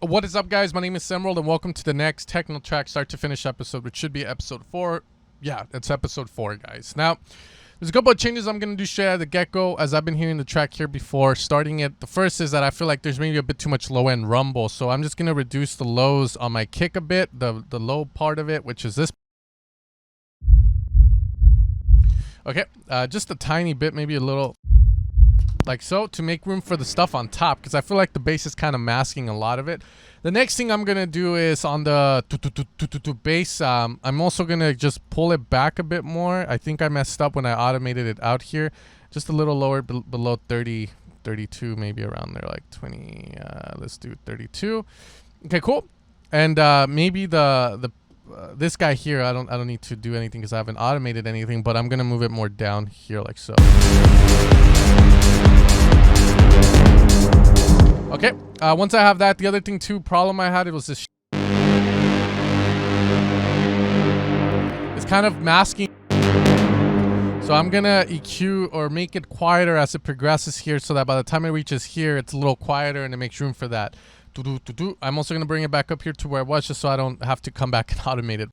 What is up, guys? My name is Emerald, and welcome to the next Techno track start to finish episode, which should be episode 4. Yeah, it's episode 4, guys. Now, there's a couple of changes I'm going to do straight out of the get-go, as I've been hearing the track here before. Starting it, the first is that I feel like there's maybe a bit too much low-end rumble, so I'm just going to reduce the lows on my kick a bit, the low part of it, which is this. Okay, just a tiny bit, maybe a little like so, to make room for the stuff on top, because I feel like the bass is kind of masking a lot of it. The next thing I'm gonna do is on the bass, I'm also gonna just pull it back a bit more. I think I messed up when I automated it out here, just a little lower, below 30, 32, maybe around there, like 20. Let's do 32. Okay, cool. And maybe this guy here, I don't need to do anything because I haven't automated anything, but I'm gonna move it more down here, like so. Okay, once I have that, the other thing too, problem I had, it was this it's kind of masking, so I'm gonna EQ or make it quieter as it progresses here, so that by the time it reaches here, it's a little quieter and it makes room for that. I'm also gonna bring it back up here to where it was, just so I don't have to come back and automate it.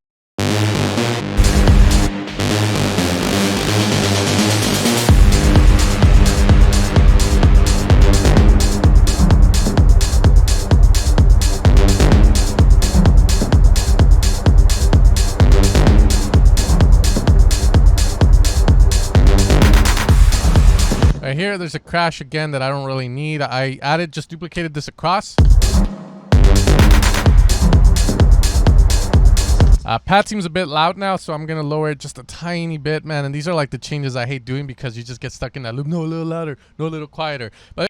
Right here, there's a crash again that I don't really need. I just duplicated this across. Pad seems a bit loud now, so I'm gonna lower it just a tiny bit, man. And these are like the changes I hate doing because you just get stuck in that loop. No, a little louder, no, a little quieter. But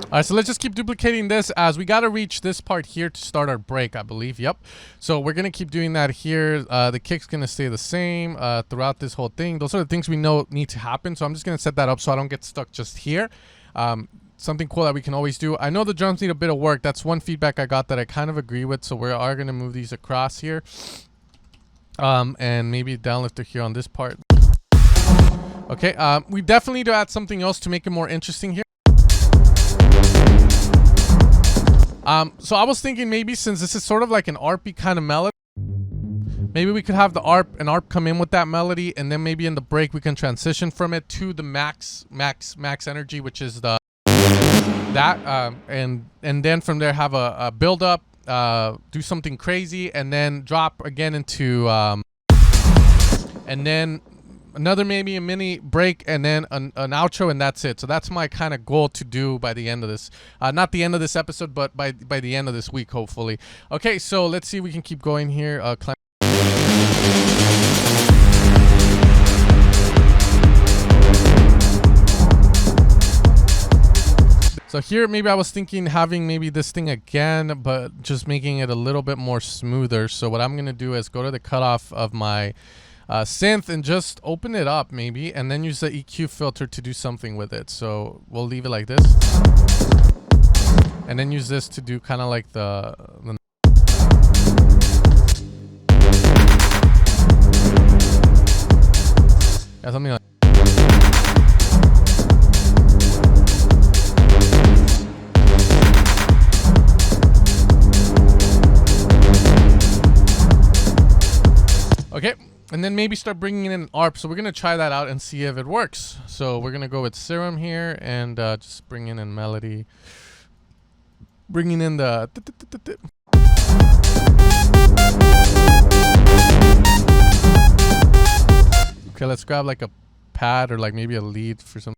all right, so let's just keep duplicating this as we got to reach this part here to start our break, I believe. Yep. So we're going to keep doing that here. The kick's going to stay the same throughout this whole thing. Those are the things we know need to happen. So I'm just going to set that up so I don't get stuck just here. Something cool that we can always do. I know the drums need a bit of work. That's one feedback I got that I kind of agree with. So we are going to move these across here. And maybe downlifter here on this part. Okay. We definitely need to add something else to make it more interesting here. So I was thinking maybe since this is sort of like an ARP-y kind of melody, maybe we could have an ARP come in with that melody, and then maybe in the break we can transition from it to the max energy, which is the and then from there have a build up, do something crazy, and then drop again into and then another maybe a mini break, and then an outro, and that's it. So that's my kind of goal to do by the end of this, not the end of this episode, but by the end of this week, hopefully. Okay, so let's see if we can keep going here. So here maybe I was thinking having maybe this thing again, but just making it a little bit more smoother. So what I'm gonna do is go to the cutoff of my synth and just open it up maybe, and then use the EQ filter to do something with it. So we'll leave it like this, and then use this to do kind of like the yeah, something like. Okay. And then maybe start bringing in an ARP. So we're going to try that out and see if it works. So we're going to go with Serum here and just bring in melody. Bringing in the... Okay, let's grab like a pad or like maybe a lead for some...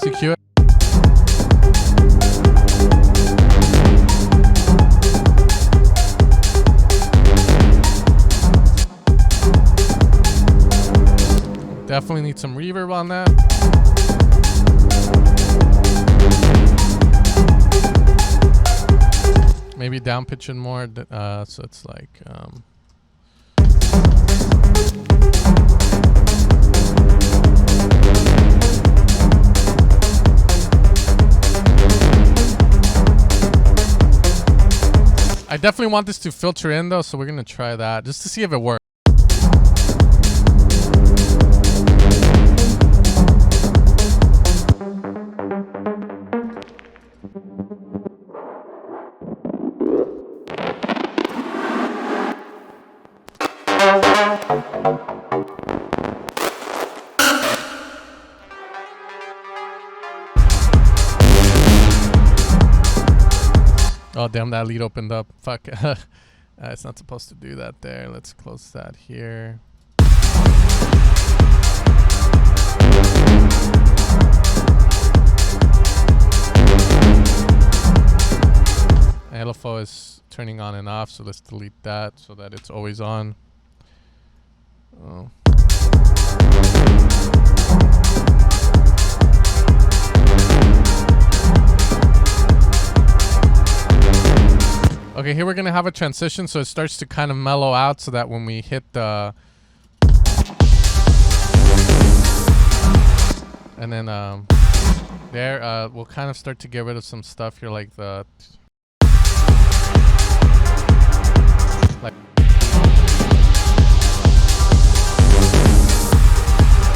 EQ it. Definitely need some reverb on that. Maybe down pitch it more, so it's like I definitely want this to filter in though, so we're gonna try that just to see if it works. Oh damn, that lead opened up. Fuck. It's not supposed to do that there. Let's close that here. LFO is turning on and off, so let's delete that so that it's always on. Oh. Okay, here we're gonna have a transition, so it starts to kind of mellow out, so that when we hit the and then there we'll kind of start to get rid of some stuff here, like the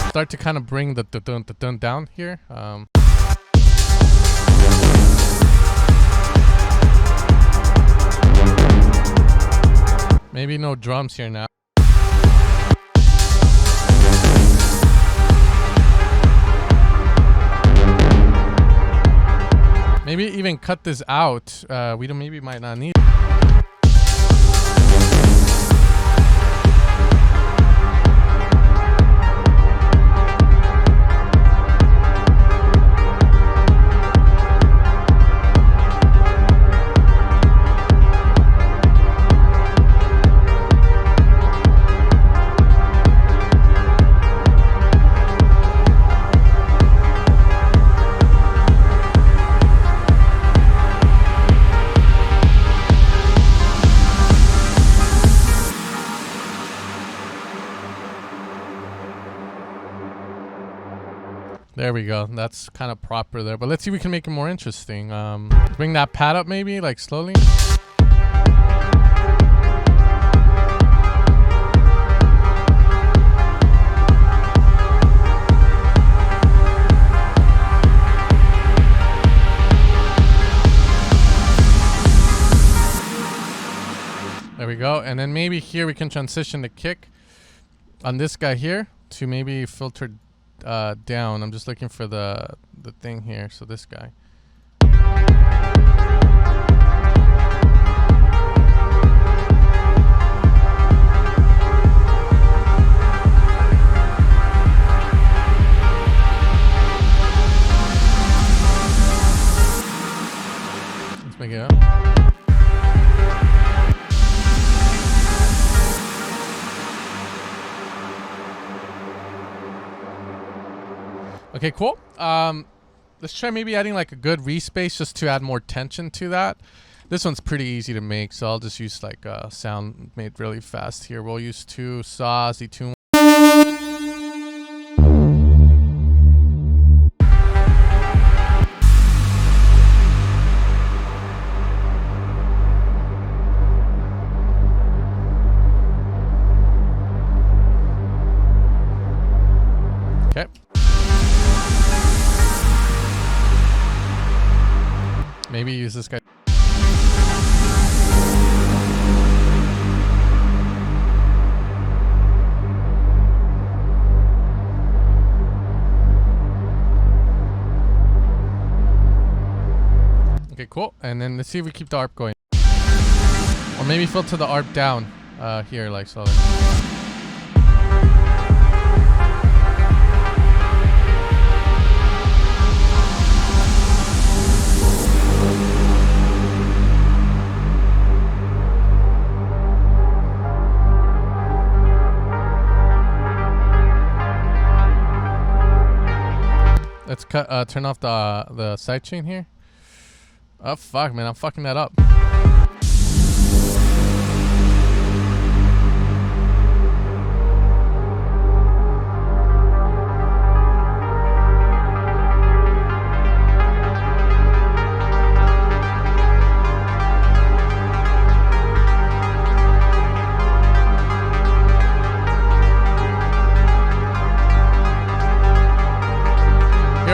start to kind of bring the dun down here. Maybe no drums here now. Maybe even cut this out. We don't. Maybe might not need. There we go. That's kind of proper there. But let's see if we can make it more interesting. Bring that pad up maybe, like slowly. There we go. And then maybe here we can transition the kick on this guy here to maybe filter down. I'm just looking for the thing here. So this guy. Let's make it up. Okay, cool. Let's try maybe adding like a good respace just to add more tension to that. This one's pretty easy to make, so I'll just use like a sound made really fast here. We'll use 2 saws, detune. Okay. Maybe use this guy. Okay, cool. And then let's see if we keep the ARP going. Or maybe filter the ARP down here, like so. Let's cut. Turn off the sidechain here. Oh fuck, man! I'm fucking that up.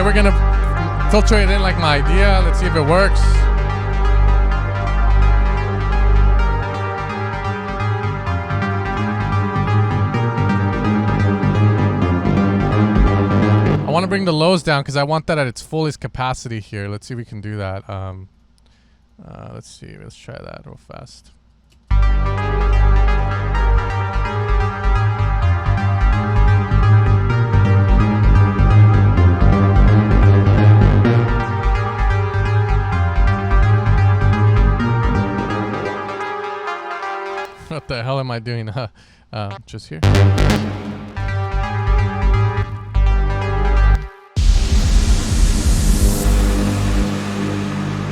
Okay, we're gonna filter it in like my idea. Let's see if it works. I want to bring the lows down because I want that at its fullest capacity here. Let's see if we can do that. Let's see. Let's try that real fast. What the hell am I doing? Just here.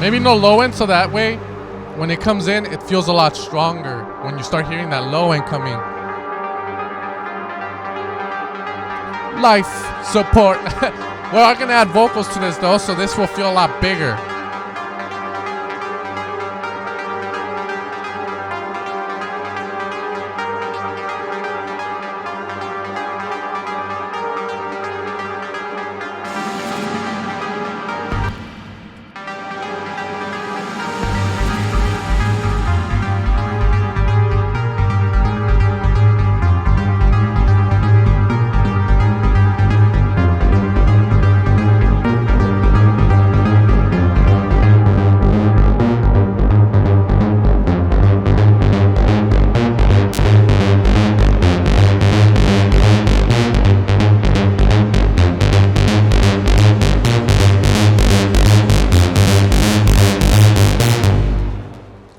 Maybe no low end, so that way when it comes in, it feels a lot stronger when you start hearing that low end coming. Life support. We're not gonna add vocals to this though, so this will feel a lot bigger.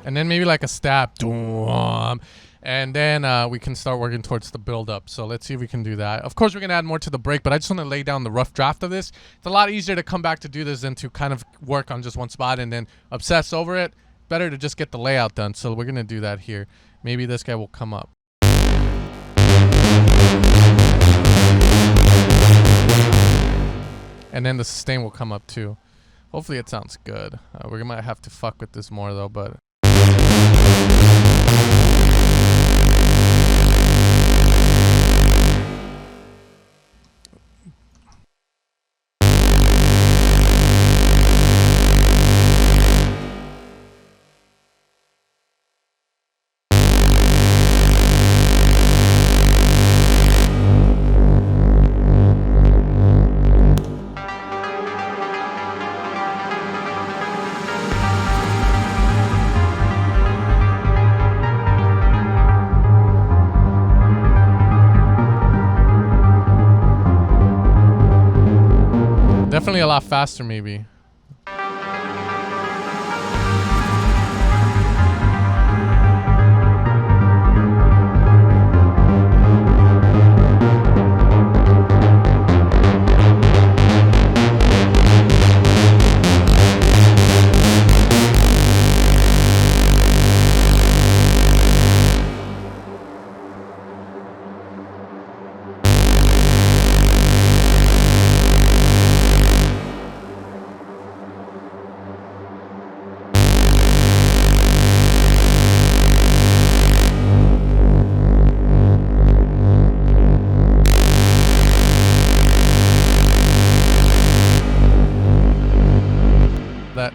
And then maybe like a stab. And then we can start working towards the build up. So let's see if we can do that. Of course, we're going to add more to the break, but I just want to lay down the rough draft of this. It's a lot easier to come back to do this than to kind of work on just one spot and then obsess over it. Better to just get the layout done. So we're going to do that here. Maybe this guy will come up. And then the sustain will come up too. Hopefully it sounds good. We might have to fuck with this more though, but... Definitely a lot faster, maybe.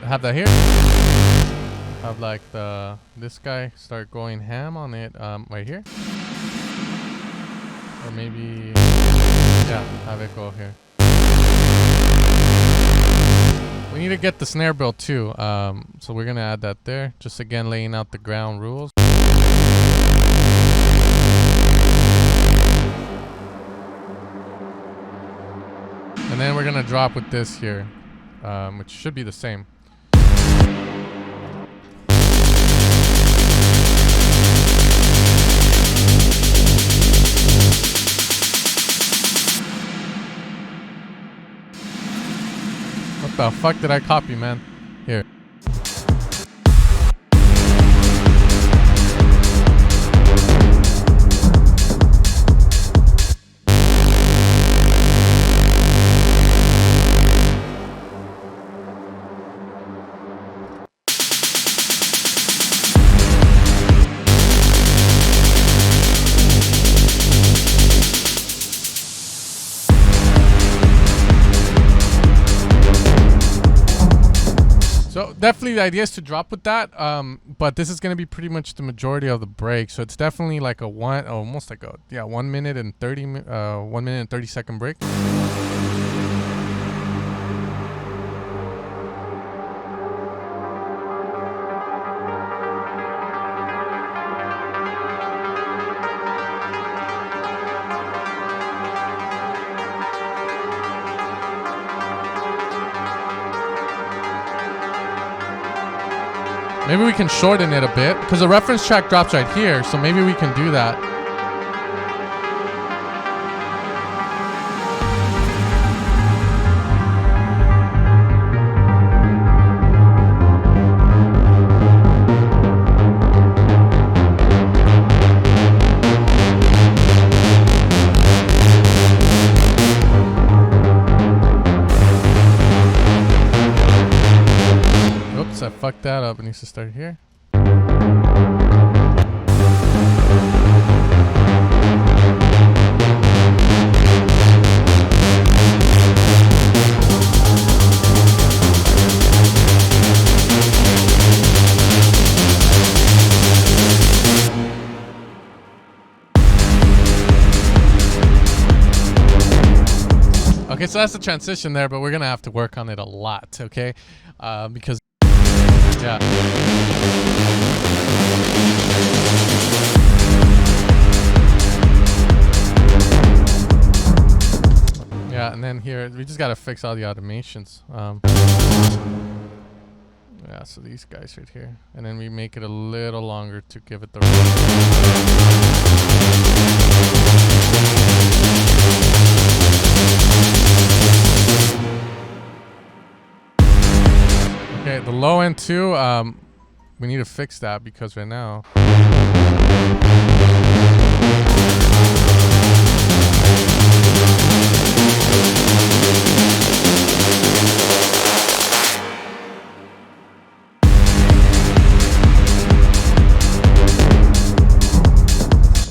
Have that here. Have like this guy start going ham on it right here. Or maybe yeah, have it go here. We need to get the snare built too. So we're gonna add that there. Just again laying out the ground rules. And then we're gonna drop with this here, which should be the same. What the fuck did I copy, man? Here. definitely the idea is to drop with that. But this is gonna be pretty much the majority of the break. So it's definitely like a almost like a 1 minute and 30-second break. Maybe we can shorten it a bit because the reference track drops right here. So maybe we can do that. I fucked that up. It needs to start here. Okay, so that's the transition there, but we're gonna have to work on it a lot, okay? Because yeah. Yeah, and then here we just gotta fix all the automations. Yeah, so these guys right here, and then we make it a little longer to give it the. Okay, the low end too, we need to fix that because right now.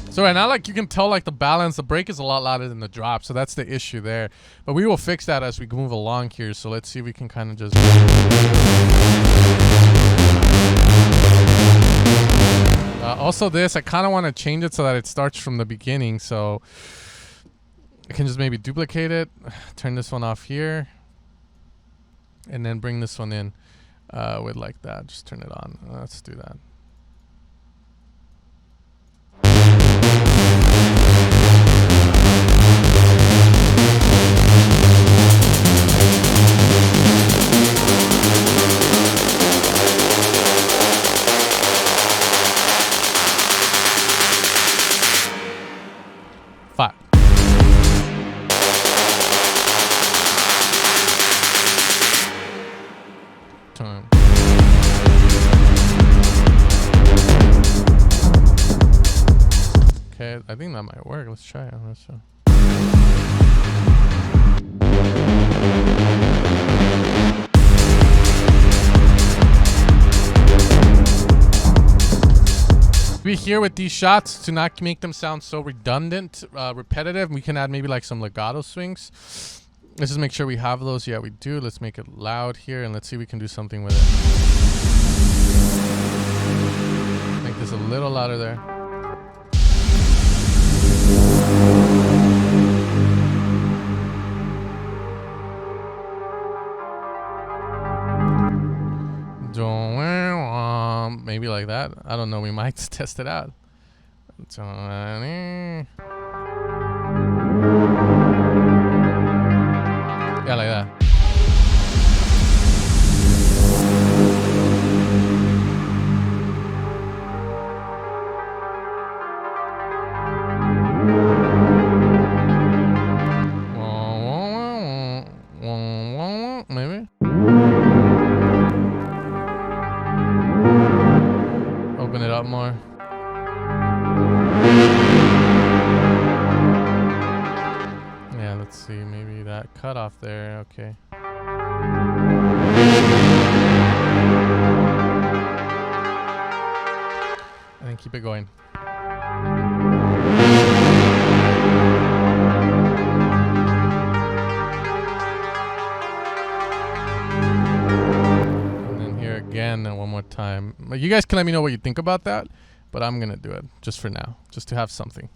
So right now, like you can tell, like the balance, the break is a lot louder than the drop. So that's the issue there. But we will fix that as we move along here. So let's see if we can kind of just. Also this, I kind of want to change it so that it starts from the beginning. So I can just maybe duplicate it, turn this one off here, and then bring this one in with like that. Just turn it on. Let's do that. Time. Okay, I think that might work. Let's try it. We here with these shots to not make them sound so redundant, repetitive. We can add maybe like some legato swings. Let's just make sure we have those. Yeah, we do. Let's make it loud here and let's see if we can do something with it. Make this a little louder there. Maybe like that. I don't know. We might test it out. Yeah, like that. Maybe. Open it up more. Yeah, let's see. Maybe that cut off there. Okay. And then keep it going. it one more time. You guys can let me know what you think about that, but I'm gonna do it just for now, just to have something.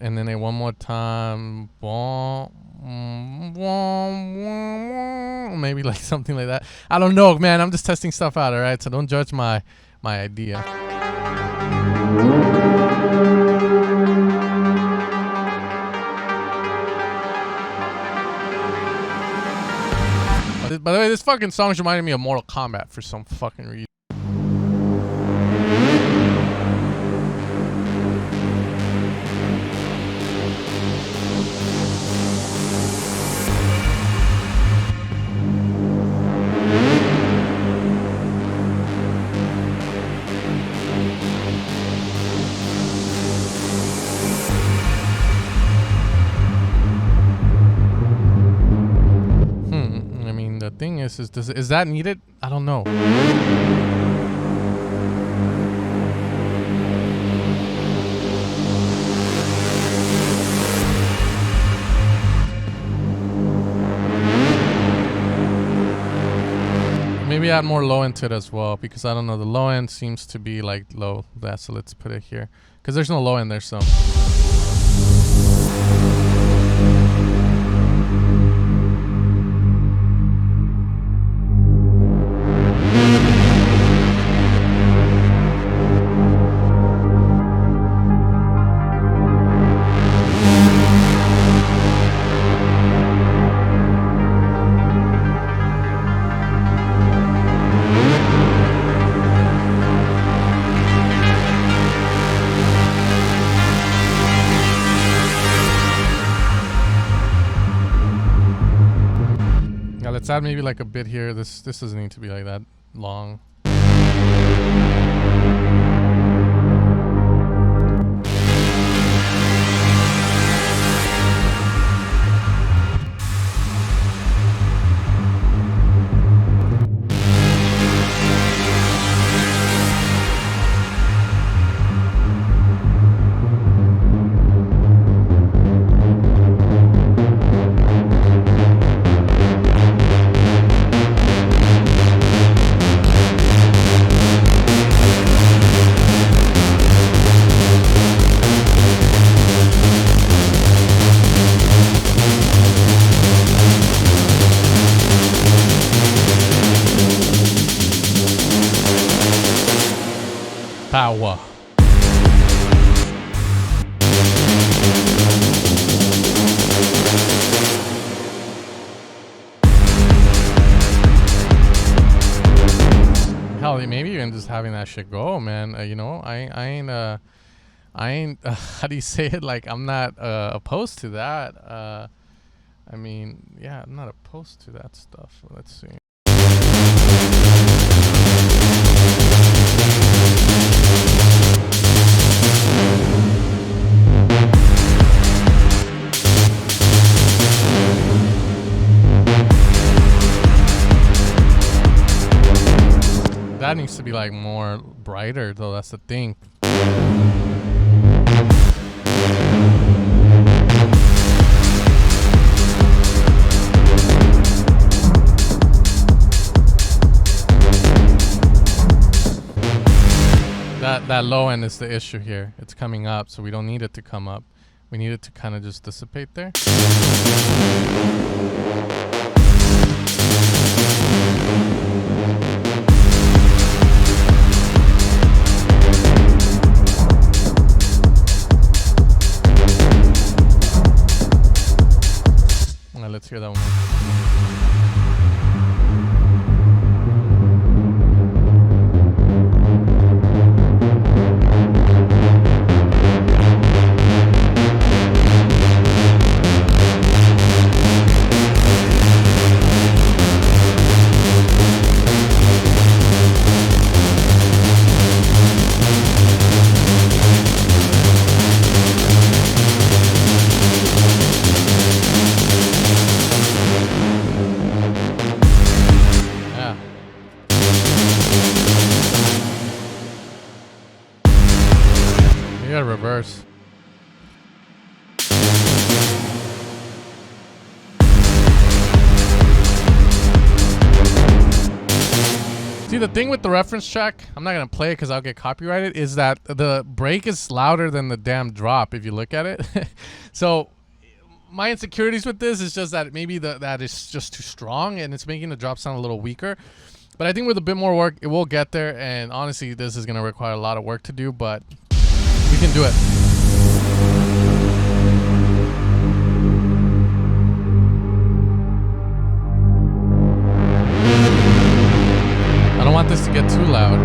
And then one more time. Maybe like something like that. I don't know, man. I'm just testing stuff out, all right? So don't judge my idea. By the way, this fucking song's reminding me of Mortal Kombat for some fucking reason. The thing is that needed? I don't know. Maybe add more low end to it as well, because I don't know, the low end seems to be like low. So let's put it here, because there's no low end there. So let's add maybe like a bit here. This doesn't need to be like that long. Power. Hell, maybe even just having that shit go, man. You know, I ain't. How do you say it? Like, I'm not opposed to that. I mean, yeah, I'm not opposed to that stuff. Let's see. That needs to be like more brighter though, that's the thing. That low end is the issue here. It's coming up, so we don't need it to come up. We need it to kind of just dissipate there. Now let's hear that one more. gotta reverse. See, the thing with the reference track, I'm not gonna play it because I'll get copyrighted, is that the break is louder than the damn drop if you look at it. So my insecurities with this is just that maybe that is just too strong and it's making the drop sound a little weaker. But I think with a bit more work, it will get there. And honestly, this is gonna require a lot of work to do, but we can do it. I don't want this to get too loud.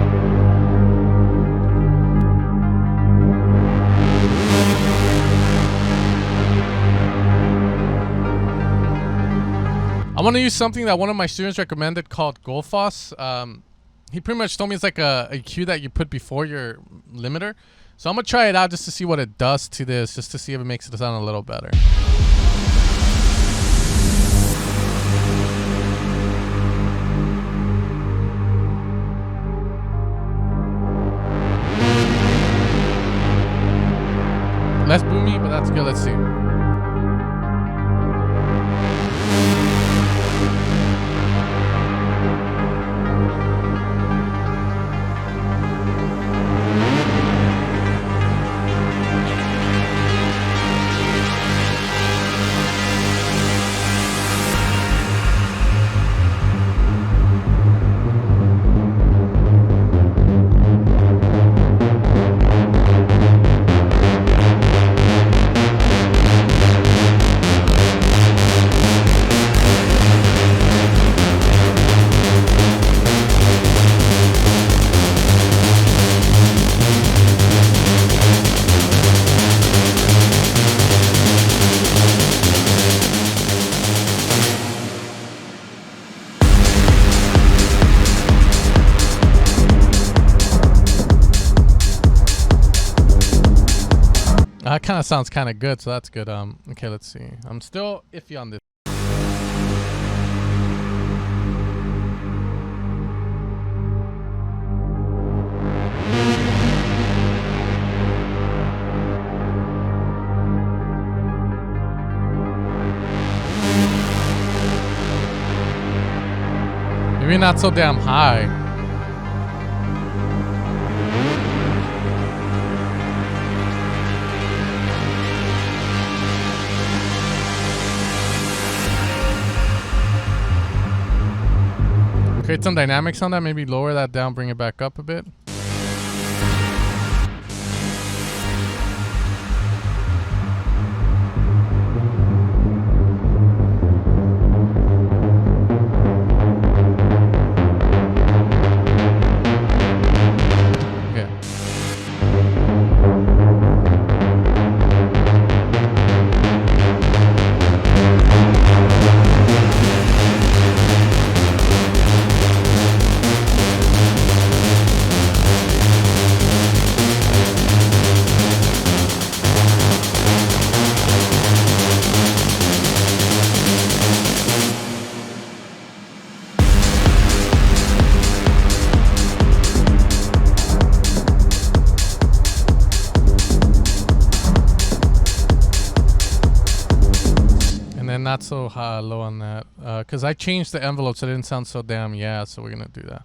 I want to use something that one of my students recommended called Goldfoss. He pretty much told me it's like a EQ that you put before your limiter. So I'm going to try it out just to see what it does to this, just to see if it makes it sound a little better. Less boomy, but that's good. Let's see. That kind of sounds kind of good, so that's good. Okay, let's see. I'm still iffy on this. Maybe not so damn high. Create some dynamics on that, maybe lower that down, bring it back up a bit. Not so high, low on that, because I changed the envelope so it didn't sound so damn so we're gonna do that.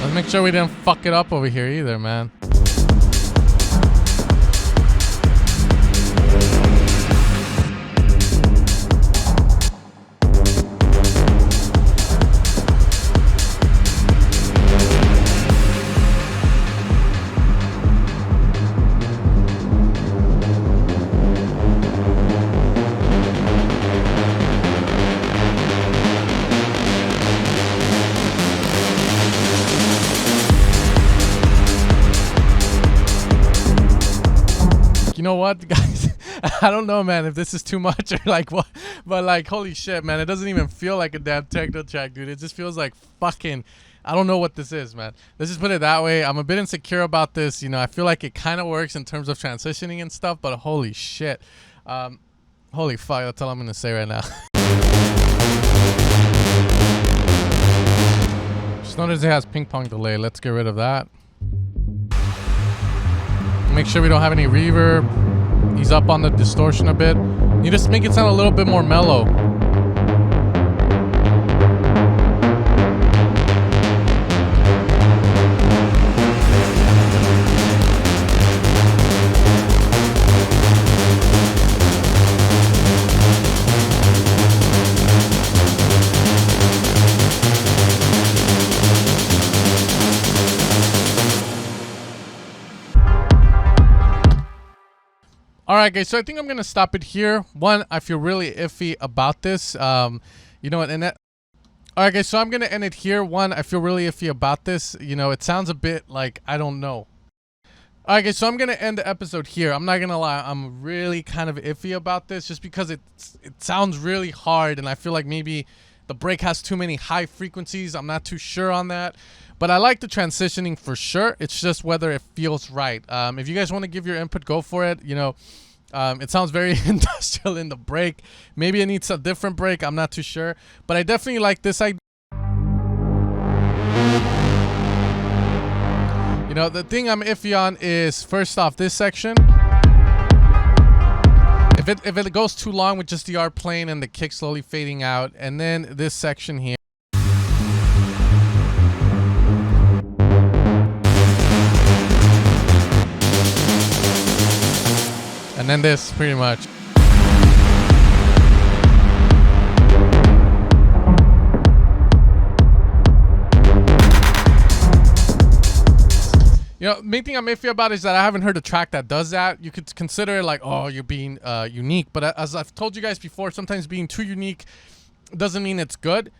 Let's make sure we didn't fuck it up over here either, man. You know what, guys? I don't know, man, if this is too much or like what, but like, holy shit, man, it doesn't even feel like a damn techno track, dude. It just feels like fucking, I don't know what this is, man. Let's just put it that way. I'm a bit insecure about this. You know, I feel like it kind of works in terms of transitioning and stuff, but holy shit. Holy fuck, that's all I'm gonna say right now. Just notice it has ping pong delay. Let's get rid of that. Make sure we don't have any reverb. Ease up on the distortion a bit. You just make it sound a little bit more mellow. Alright guys, so I think I'm gonna stop it here. One, I feel really iffy about this. You know what, and that alright guys, so I'm gonna end it here. One, I feel really iffy about this. You know, it sounds a bit like I don't know. Alright guys, so I'm gonna end the episode here. I'm not gonna lie, I'm really kind of iffy about this just because it sounds really hard, and I feel like maybe the break has too many high frequencies. I'm not too sure on that. But I like the transitioning for sure. It's just whether it feels right. If you guys want to give your input, go for it. You know, it sounds very industrial in the break. Maybe it needs a different break. I'm not too sure. But I definitely like this idea. You know, the thing I'm iffy on is, first off, this section. If it goes too long with just the art playing and the kick slowly fading out. And then this section here. And then this, pretty much. You know, main thing I'm iffy about is that I haven't heard a track that does that. You could consider it like, oh, you're being unique. But as I've told you guys before, sometimes being too unique doesn't mean it's good.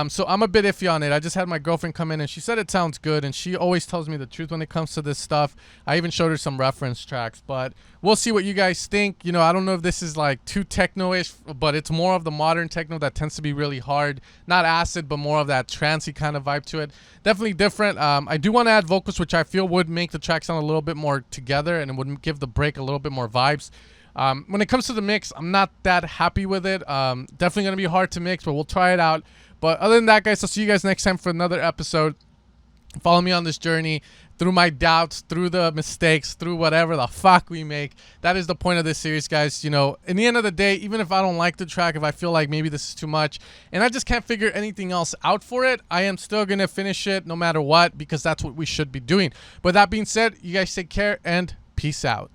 So I'm a bit iffy on it. I just had my girlfriend come in and she said it sounds good, and she always tells me the truth when it comes to this stuff. I even showed her some reference tracks, but we'll see what you guys think. You know, I don't know if this is like too techno-ish, but it's more of the modern techno that tends to be really hard. Not acid, but more of that trancey kind of vibe to it. Definitely different. I do want to add vocals, which I feel would make the track sound a little bit more together, and it would give the break a little bit more vibes. When it comes to the mix, I'm not that happy with it. Definitely going to be hard to mix, but we'll try it out. But other than that, guys, I'll see you guys next time for another episode. Follow me on this journey through my doubts, through the mistakes, through whatever the fuck we make. That is the point of this series, guys. You know, in the end of the day, even if I don't like the track, if I feel like maybe this is too much and I just can't figure anything else out for it, I am still going to finish it no matter what, because that's what we should be doing. But that being said, you guys take care and peace out.